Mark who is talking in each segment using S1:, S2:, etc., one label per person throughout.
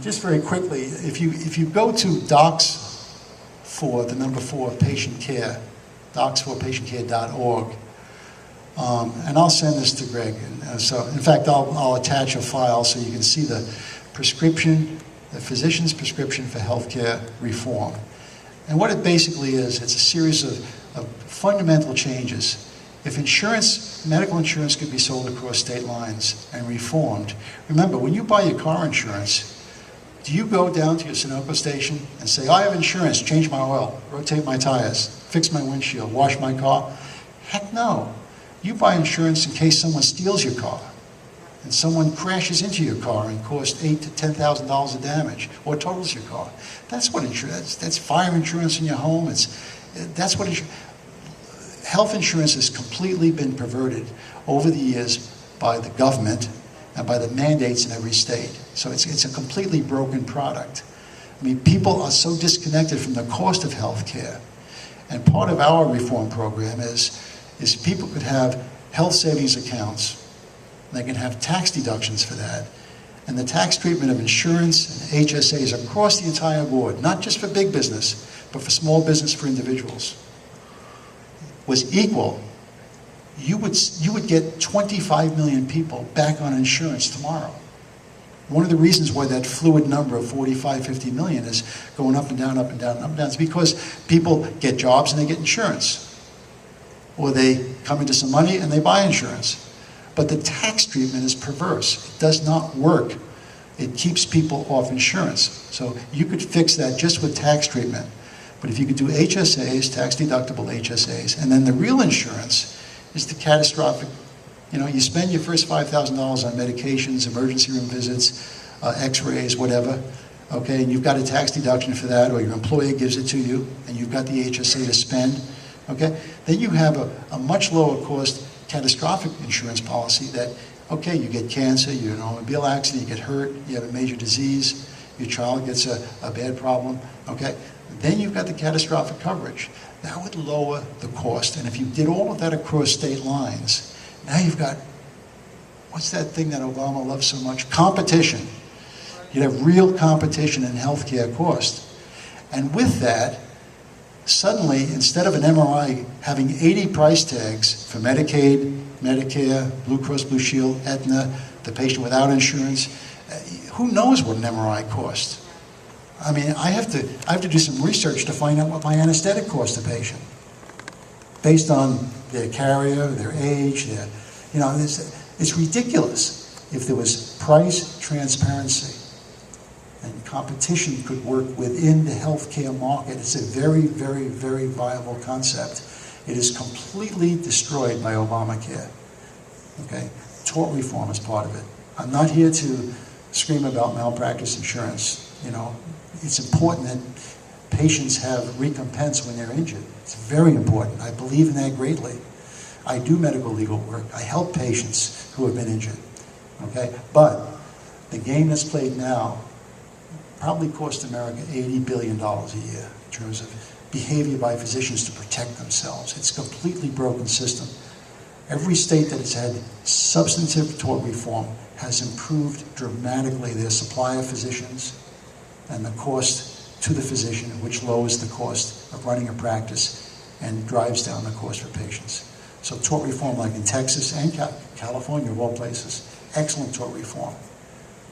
S1: just very quickly, if you go to Docs4, the number 4, Patient Care, Docs4PatientCare.org, and I'll send this to Greg. And, so, in fact, I'll attach a file so you can see the prescription, the physician's prescription for healthcare reform. And what it basically is, it's a series of fundamental changes. If insurance, medical insurance could be sold across state lines and reformed, remember, when you buy your car insurance, do you go down to your Sunoco station and say, I have insurance, change my oil, rotate my tires, fix my windshield, wash my car? Heck no. You buy insurance in case someone steals your car and someone crashes into your car and costs $8,000 to $10,000 of damage or totals your car. That's what insurance, that's fire insurance in your home. That's what health insurance has completely been perverted over the years by the government and by the mandates in every state. So it's a completely broken product. I mean, people are so disconnected from the cost of health care. And part of our reform program is people could have health savings accounts. They can have tax deductions for that. And the tax treatment of insurance and HSAs across the entire board, not just for big business, but for small business, for individuals, was equal. You would get 25 million people back on insurance tomorrow. One of the reasons why that fluid number of 45, 50 million is going up and down, up and down, up and down, is because people get jobs and they get insurance. Or they come into some money and they buy insurance. But the tax treatment is perverse. It does not work. It keeps people off insurance. So you could fix that just with tax treatment. But if you could do HSAs, tax deductible HSAs, and then the real insurance is the catastrophic. You know, you spend your first $5,000 on medications, emergency room visits, x-rays, whatever, okay, and you've got a tax deduction for that, or your employer gives it to you, and you've got the HSA to spend, okay, then you have a much lower cost catastrophic insurance policy that, okay, you get cancer, you're in an automobile accident, you get hurt, you have a major disease, your child gets a bad problem, okay, then you've got the catastrophic coverage. That would lower the cost, and if you did all of that across state lines, now you've got, what's that thing that Obama loves so much? Competition. You'd have real competition in healthcare cost. And with that, suddenly, instead of an MRI having 80 price tags for Medicaid, Medicare, Blue Cross Blue Shield, Aetna, the patient without insurance, who knows what an MRI costs? I mean, I have to do some research to find out what my anesthetic costs a patient, based on their carrier, their age, you know, it's ridiculous. If there was price transparency and competition could work within the healthcare market, it's a very, very, very viable concept. It is completely destroyed by Obamacare. Okay, tort reform is part of it. I'm not here to scream about malpractice insurance. You know, it's important that patients have recompense when they're injured. It's very important. I believe in that greatly. I do medical legal work. I help patients who have been injured. Okay, but the game that's played now probably cost America $80 billion a year in terms of behavior by physicians to protect themselves. It's a completely broken system. Every state that has had substantive tort reform has improved dramatically their supply of physicians and the cost to the physician, which lowers the cost of running a practice and drives down the cost for patients. So tort reform, like in Texas and California, of all places, excellent tort reform.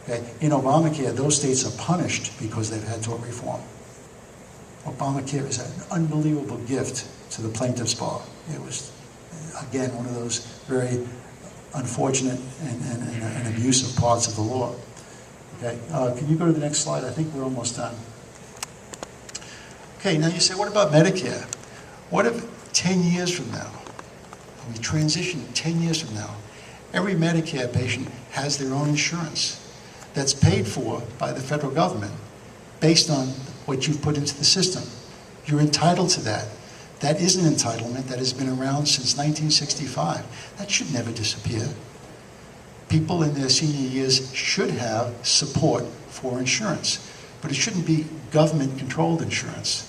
S1: Okay? In Obamacare, those states are punished because they've had tort reform. Obamacare is an unbelievable gift to the plaintiff's bar. It was, again, one of those very unfortunate and abusive parts of the law. Okay, can you go to the next slide? I think we're almost done. Okay, now you say, what about Medicare? What if 10 years from now, we transition 10 years from now, every Medicare patient has their own insurance that's paid for by the federal government based on what you've put into the system. You're entitled to that. That is an entitlement that has been around since 1965. That should never disappear. People in their senior years should have support for insurance, but it shouldn't be government-controlled insurance.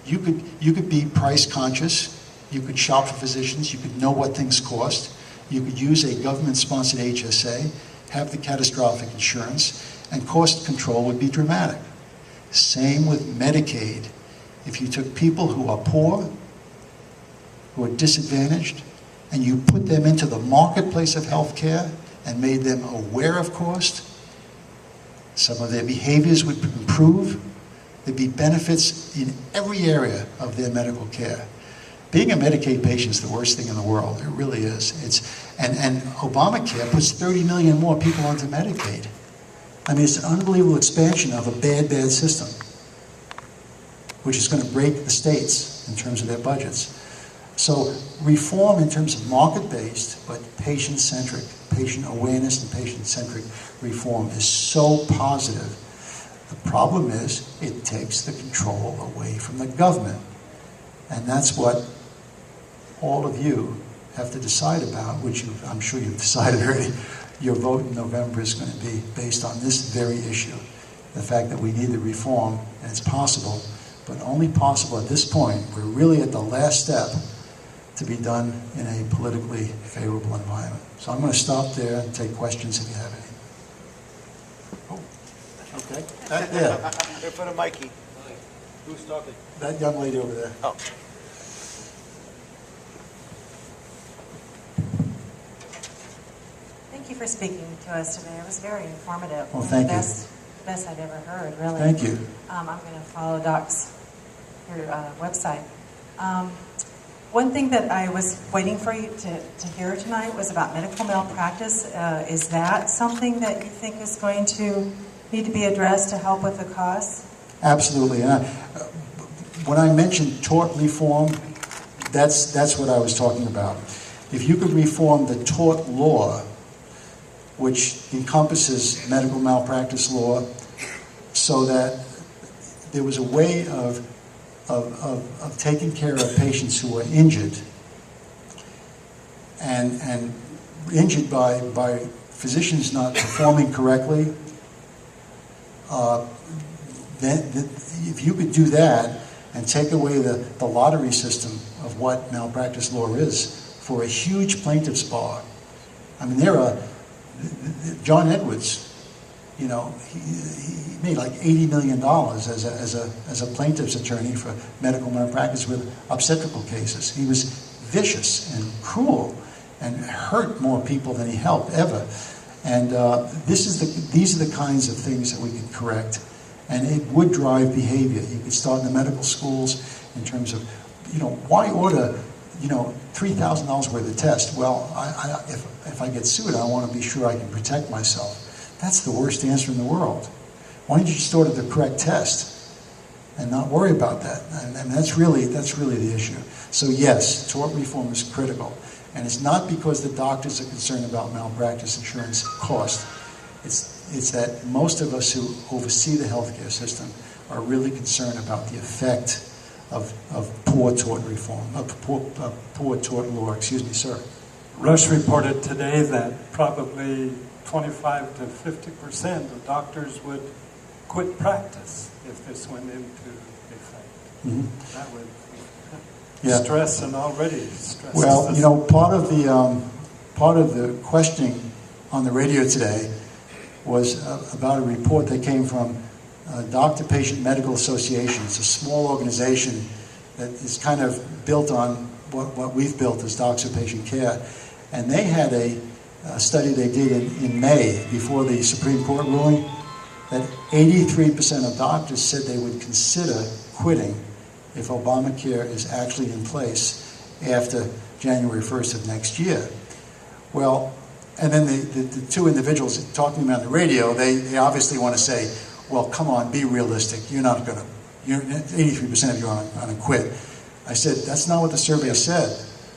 S1: You could be price conscious. You could shop for physicians. You could know what things cost. You could use a government-sponsored HSA, have the catastrophic insurance, and cost control would be dramatic. Same with Medicaid. If you took people who are poor, who are disadvantaged, and you put them into the marketplace of health care and made them aware of cost, some of their behaviors would improve. There'd be benefits in every area of their medical care. Being a Medicaid patient is the worst thing in the world. It really is. And Obamacare puts 30 million more people onto Medicaid. I mean, it's an unbelievable expansion of a bad, bad system, which is going to break the states in terms of their budgets. So reform in terms of market-based, but patient-centric, patient awareness and patient-centric reform is so positive. The problem is it takes the control away from the government. And that's what all of you have to decide about, which I'm sure you've decided already. Your vote in November is going to be based on this very issue. The fact that we need the reform, and it's possible, but only possible at this point. We're really at the last step to be done in a politically favorable environment. So I'm going to stop there and take questions if you have any. Oh, okay. Yeah.
S2: In front of Mikey. Who's talking?
S1: That young lady over there.
S2: Oh.
S3: Thank you for speaking to us today. It was very informative.
S1: Well, thank you.
S3: The best I've ever heard, really.
S1: Thank you.
S3: I'm going to follow your website. One thing that I was waiting for you to hear tonight was about medical malpractice. Is that something that you think is going to need to be addressed to help with the costs?
S1: Absolutely. And when I mentioned tort reform, that's what I was talking about. If you could reform the tort law, which encompasses medical malpractice law, so that there was a way of taking care of patients who are injured and injured by physicians not performing correctly, then if you could do that and take away the lottery system of what malpractice law is for a huge plaintiff's bar. I mean, John Edwards, you know, he made like $80 million as a plaintiff's attorney for medical malpractice with obstetrical cases. He was vicious and cruel and hurt more people than he helped ever. And these are the kinds of things that we can correct. And it would drive behavior. You could start in the medical schools in terms of, you know, why order, you know, $3,000 worth of tests? Well, if I get sued, I want to be sure I can protect myself. That's the worst answer in the world. Why don't you just order the correct test and not worry about that? And that's really the issue. So yes, tort reform is critical. And it's not because the doctors are concerned about malpractice insurance cost. It's that most of us who oversee the healthcare system are really concerned about the effect of poor tort reform, of poor tort law. Excuse me, sir.
S4: Rush reported today that probably 25 to 50% of doctors would quit practice if this went into effect.
S1: Mm-hmm.
S4: That would
S1: Yeah.
S4: stress and already stress.
S1: Well, you know, part of the questioning on the radio today was about a report that came from Doctor-Patient Medical Association. It's a small organization that is kind of built on what we've built as Docs4PatientCare. And they had a study they did in May before the Supreme Court ruling that 83% of doctors said they would consider quitting if Obamacare is actually in place after January 1st of next year. Well, and then the two individuals talking about the radio, they obviously want to say, well, come on, be realistic. You're not going to, 83% of you are going to quit. I said, that's not what the survey said.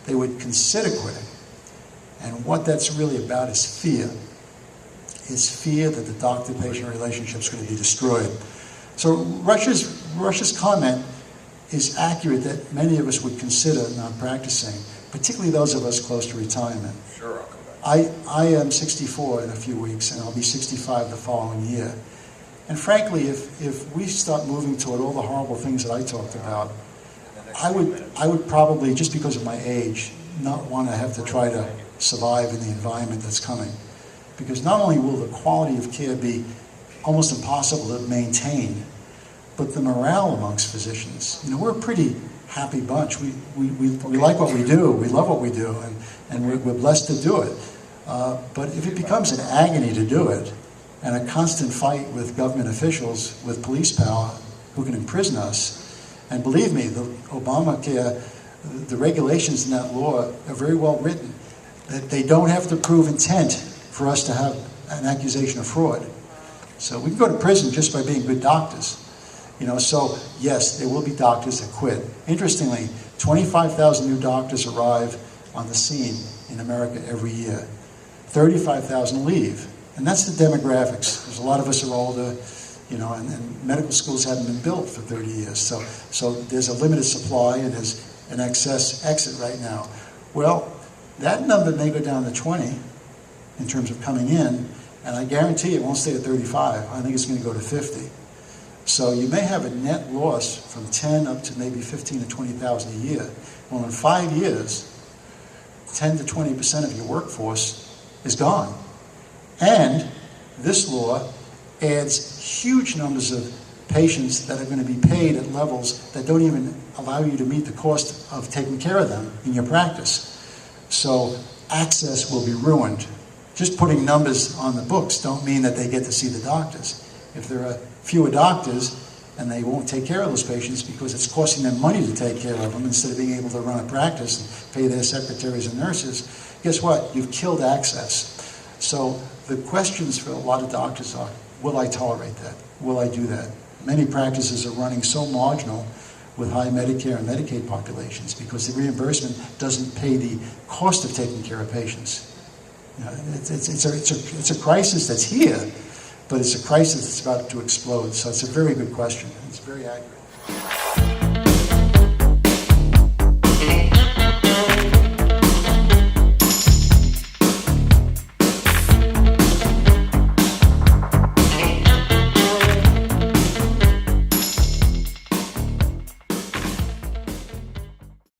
S1: They would consider quitting. And what that's really about is fear. It's fear that the doctor-patient relationship is going to be destroyed. So Rush's comment is accurate that many of us would consider not practicing, particularly those of us close to retirement.
S2: Sure, I'll come back.
S1: I am 64 in a few weeks, and I'll be 65 the following year. And frankly, if we start moving toward all the horrible things that I talked about, I would probably, just because of my age, not want to have to try to survive in the environment that's coming. Because not only will the quality of care be almost impossible to maintain. But the morale amongst physicians, we're a pretty happy bunch. We like what we do, we love what we do, and we're blessed to do it. But if it becomes an agony to do it, and a constant fight with government officials, with police power, who can imprison us, and believe me, the Obamacare, the regulations in that law are very well written, that they don't have to prove intent for us to have an accusation of fraud. So we can go to prison just by being good doctors. So yes, there will be doctors that quit. Interestingly, 25,000 new doctors arrive on the scene in America every year. 35,000 leave. And that's the demographics. There's a lot of us are older, and medical schools haven't been built for 30 years. So there's a limited supply and there's an excess exit right now. Well, that number may go down to 20 in terms of coming in, and I guarantee it won't stay at 35. I think it's going to go to 50. So you may have a net loss from 10 up to maybe 15 to 20,000 a year. Well, in 5 years, 10 to 20% of your workforce is gone. And this law adds huge numbers of patients that are going to be paid at levels that don't even allow you to meet the cost of taking care of them in your practice. So access will be ruined. Just putting numbers on the books don't mean that they get to see the doctors. If there are fewer doctors and they won't take care of those patients because it's costing them money to take care of them instead of being able to run a practice and pay their secretaries and nurses, guess what? You've killed access. So the questions for a lot of doctors are, will I tolerate that? Will I do that? Many practices are running so marginal with high Medicare and Medicaid populations because the reimbursement doesn't pay the cost of taking care of patients. It's a crisis that's here, but it's a crisis that's about to explode. So it's a very good question. It's very accurate.